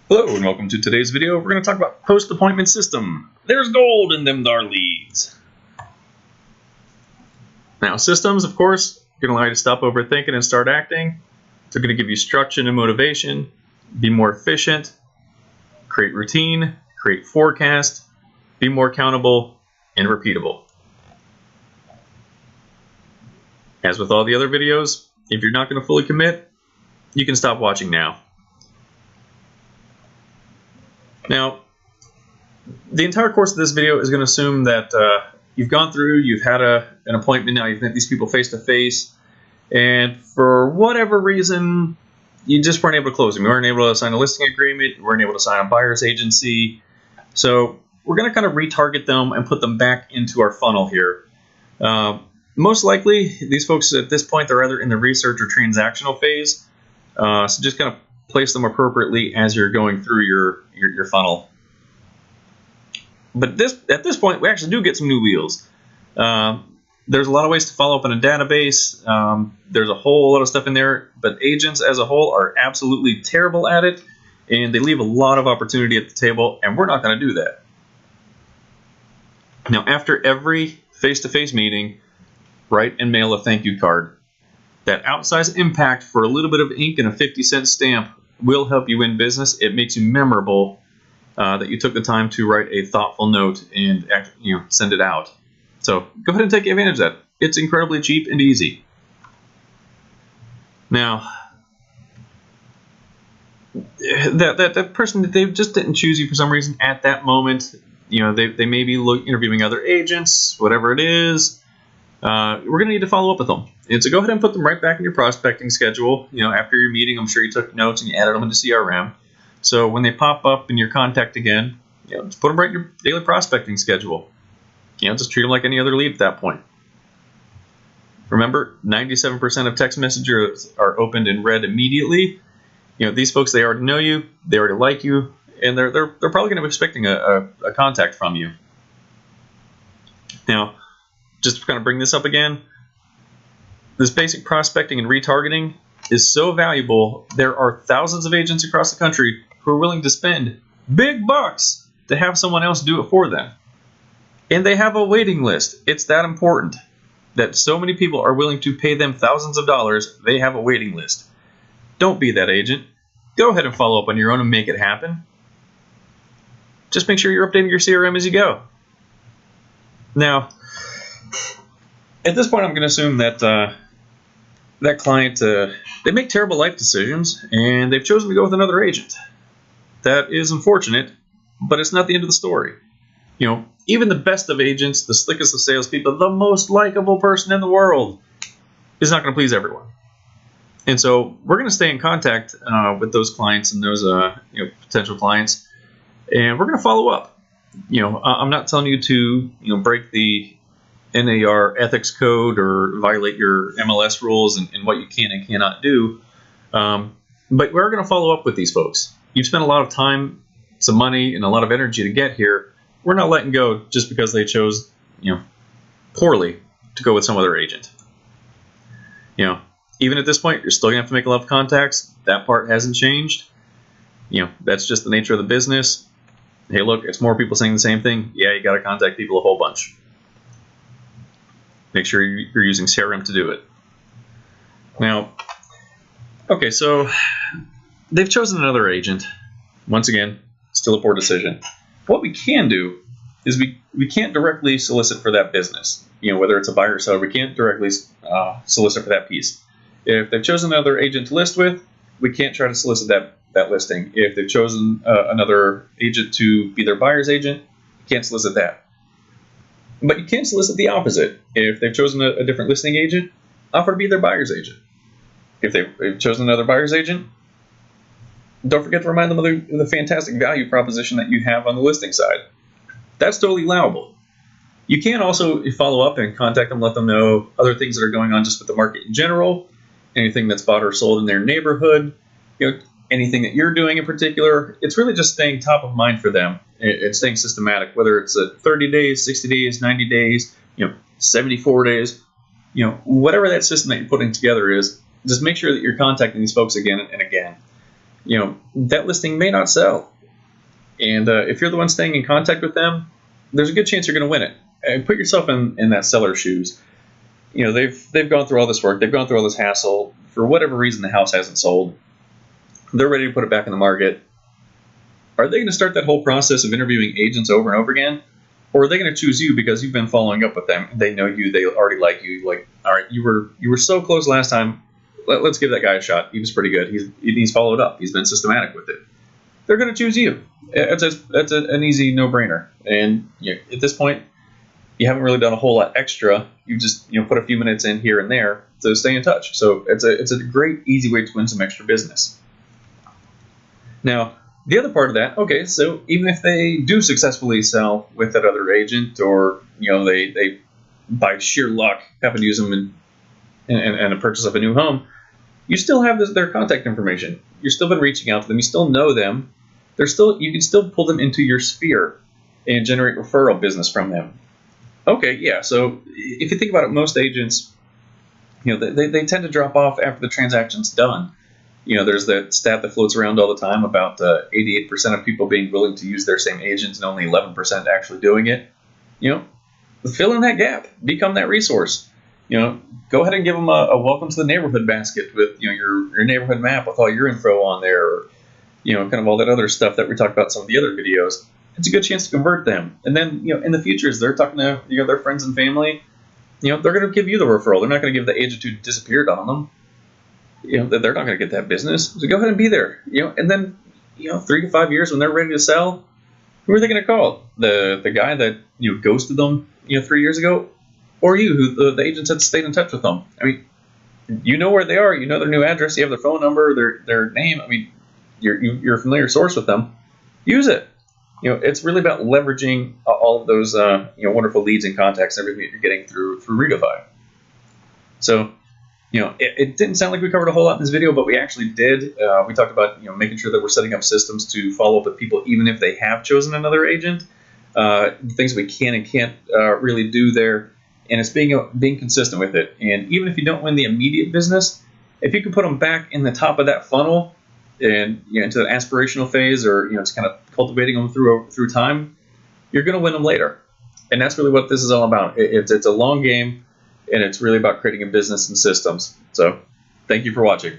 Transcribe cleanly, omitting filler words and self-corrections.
Hello and welcome to today's video. We're going to talk about post-appointment system. There's gold in them dar leads. Now systems, of course, are going to allow you to stop overthinking and start acting. They're going to give you structure and motivation, be more efficient, create routine, create forecast, be more accountable, and repeatable. As with all the other videos, if you're not going to fully commit, you can stop watching now. Now, the entire course of this video is going to assume that you've gone through, you've had an appointment now, you've met these people face to face, and for whatever reason, you just weren't able to close them. You weren't able to sign a listing agreement, you weren't able to sign a buyer's agency. So we're going to kind of retarget them and put them back into our funnel here. Most likely, these folks at this point, they're either in the research or transactional phase. So just kind of place them appropriately as you're going through your funnel. But at this point, we actually do get some new wheels. There's a lot of ways to follow up in a database. There's a whole lot of stuff in there, but agents as a whole are absolutely terrible at it, and they leave a lot of opportunity at the table, and we're not going to do that. Now, after every face-to-face meeting, write and mail a thank you card. That outsized impact for a little bit of ink and a 50-cent stamp will help you win business. It makes you memorable that you took the time to write a thoughtful note and send it out. So go ahead and take advantage of that. It's incredibly cheap and easy. Now, that person, they just didn't choose you for some reason at that moment. They may be interviewing other agents, whatever it is. We're going to need to follow up with them. And so go ahead and put them right back in your prospecting schedule. After your meeting, I'm sure you took notes and you added them into CRM. So when they pop up in your contact again, just put them right in your daily prospecting schedule. Just treat them like any other lead at that point. Remember, 97% of text messages are opened and read immediately. These folks, they already know you, they already like you, and they're probably going to be expecting a contact from you. Now, just to kind of bring this up again, this basic prospecting and retargeting is so valuable. There are thousands of agents across the country who are willing to spend big bucks to have someone else do it for them. And they have a waiting list. It's that important that so many people are willing to pay them thousands of dollars. They have a waiting list. Don't be that agent. Go ahead and follow up on your own and make it happen. Just make sure you're updating your CRM as you go. Now, at this point, I'm going to assume that that client, they make terrible life decisions, and they've chosen to go with another agent. That is unfortunate, but it's not the end of the story. Even the best of agents, the slickest of salespeople, the most likable person in the world is not going to please everyone. And so we're going to stay in contact with those clients and those potential clients, and we're going to follow up. I'm not telling you to break the NAR ethics code or violate your MLS rules and what you can and cannot do. But we're going to follow up with these folks. You've spent a lot of time, some money, and a lot of energy to get here. We're not letting go just because they chose, poorly to go with some other agent. Even at this point, you're still going to have to make a lot of contacts. That part hasn't changed. That's just the nature of the business. Hey, look, it's more people saying the same thing. Yeah, you got to contact people a whole bunch. Make sure you're using CRM to do it. Now, okay, so they've chosen another agent. Once again, still a poor decision. What we can do is we can't directly solicit for that business. Whether it's a buyer or seller, we can't directly solicit for that piece. If they've chosen another agent to list with, we can't try to solicit that listing. If they've chosen another agent to be their buyer's agent, we can't solicit that. But you can solicit the opposite. If they've chosen a different listing agent, offer to be their buyer's agent. If they've chosen another buyer's agent, don't forget to remind them of the fantastic value proposition that you have on the listing side. That's totally allowable. You can also follow up and contact them, let them know other things that are going on just with the market in general, anything that's bought or sold in their neighborhood, anything that you're doing in particular. It's really just staying top of mind for them. It's staying systematic, whether it's 30 days, 60 days, 90 days, 74 days, whatever that system that you're putting together is, just make sure that you're contacting these folks again and again. that listing may not sell. And if you're the one staying in contact with them, there's a good chance you're going to win it. And put yourself in that seller's shoes. They've gone through all this work. They've gone through all this hassle. For whatever reason, the house hasn't sold. They're ready to put it back in the market. Are they going to start that whole process of interviewing agents over and over again? Or are they going to choose you because you've been following up with them? They know you. They already like you. Like, all right, you were so close last time. Let's give that guy a shot. He was pretty good. He's followed up. He's been systematic with it. They're going to choose you. It's an easy no-brainer. And at this point, you haven't really done a whole lot extra. You just put a few minutes in here and there to stay in touch. So it's a great, easy way to win some extra business. Now, the other part of that, okay, so even if they do successfully sell with that other agent, or they by sheer luck happen to use them in a purchase of a new home, you still have their contact information. You've still been reaching out to them. You still know them. You can still pull them into your sphere and generate referral business from them. Okay, yeah. So if you think about it, most agents, they tend to drop off after the transaction's done. There's that stat that floats around all the time about 88% of people being willing to use their same agent and only 11% actually doing it. Fill in that gap. Become that resource. Go ahead and give them a welcome to the neighborhood basket with your neighborhood map with all your info on there, or kind of all that other stuff that we talked about in some of the other videos. It's a good chance to convert them. And then in the future, as they're talking to their friends and family, they're going to give you the referral. They're not going to give the agent who disappeared on them. They're not going to get that business. So go ahead and be there. And then 3 to 5 years when they're ready to sell, who are they going to call? The guy that ghosted them 3 years ago, or you, who the agents had stayed in touch with them. I mean, you know where they are. You know their new address. You have their phone number, their name. I mean, you're a familiar source with them. Use it. It's really about leveraging all of those wonderful leads and contacts, everything that you're getting through Readify. So, it didn't sound like we covered a whole lot in this video, but we actually did. We talked about making sure that we're setting up systems to follow up with people even if they have chosen another agent. Things we can and can't really do there, and it's being consistent with it. And even if you don't win the immediate business, if you can put them back in the top of that funnel and into the aspirational phase, or just kind of cultivating them through time, you're going to win them later. And that's really what this is all about. It's a long game, and it's really about creating a business and systems. So thank you for watching.